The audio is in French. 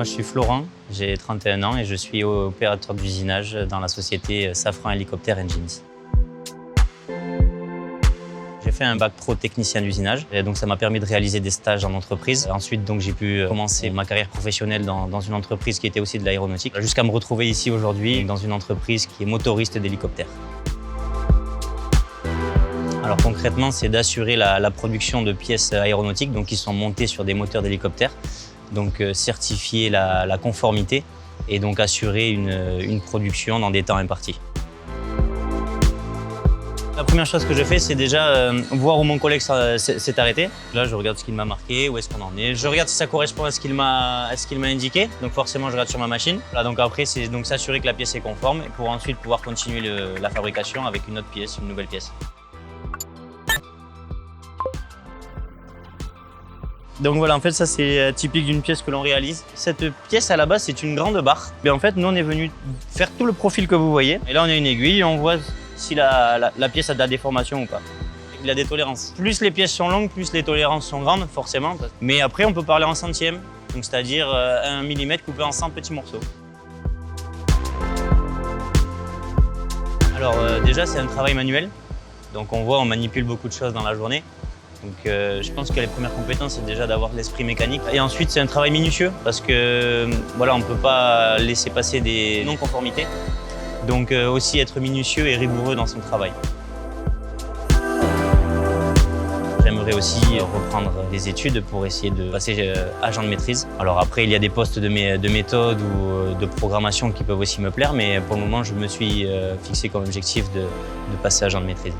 Moi je suis Florent, j'ai 31 ans et je suis opérateur d'usinage dans la société Safran Helicopter Engines. J'ai fait un bac pro technicien d'usinage et donc ça m'a permis de réaliser des stages en entreprise. Ensuite donc j'ai pu commencer ma carrière professionnelle dans une entreprise qui était aussi de l'aéronautique jusqu'à me retrouver ici aujourd'hui dans une entreprise qui est motoriste d'hélicoptère. Alors concrètement, c'est d'assurer la production de pièces aéronautiques donc qui sont montées sur des moteurs d'hélicoptère, donc certifier la conformité et donc assurer une production dans des temps impartis. La première chose que je fais, c'est déjà voir où mon collègue s'est arrêté. Là, je regarde ce qu'il m'a marqué, où est-ce qu'on en est. Je regarde si ça correspond à ce qu'il m'a indiqué. Donc forcément, je regarde sur ma machine. Là, donc après, c'est donc s'assurer que la pièce est conforme pour ensuite pouvoir continuer la fabrication avec une autre pièce, une nouvelle pièce. Donc voilà, en fait, ça c'est typique d'une pièce que l'on réalise. Cette pièce, à la base, c'est une grande barre. Mais en fait, nous, on est venu faire tout le profil que vous voyez. Et là, on a une aiguille et on voit si la pièce a de la déformation ou pas. Il a des tolérances. Plus les pièces sont longues, plus les tolérances sont grandes, forcément. Mais après, on peut parler en centièmes, donc c'est-à-dire 1 mm coupé en 100 petits morceaux. Alors déjà, c'est un travail manuel. Donc on voit, on manipule beaucoup de choses dans la journée. Donc je pense que les premières compétences, c'est déjà d'avoir l'esprit mécanique. Et ensuite, c'est un travail minutieux parce que voilà, on ne peut pas laisser passer des non-conformités. Donc aussi être minutieux et rigoureux dans son travail. J'aimerais aussi reprendre des études pour essayer de passer agent de maîtrise. Alors après, il y a des postes de méthode ou de programmation qui peuvent aussi me plaire, mais pour le moment, je me suis fixé comme objectif de passer agent de maîtrise.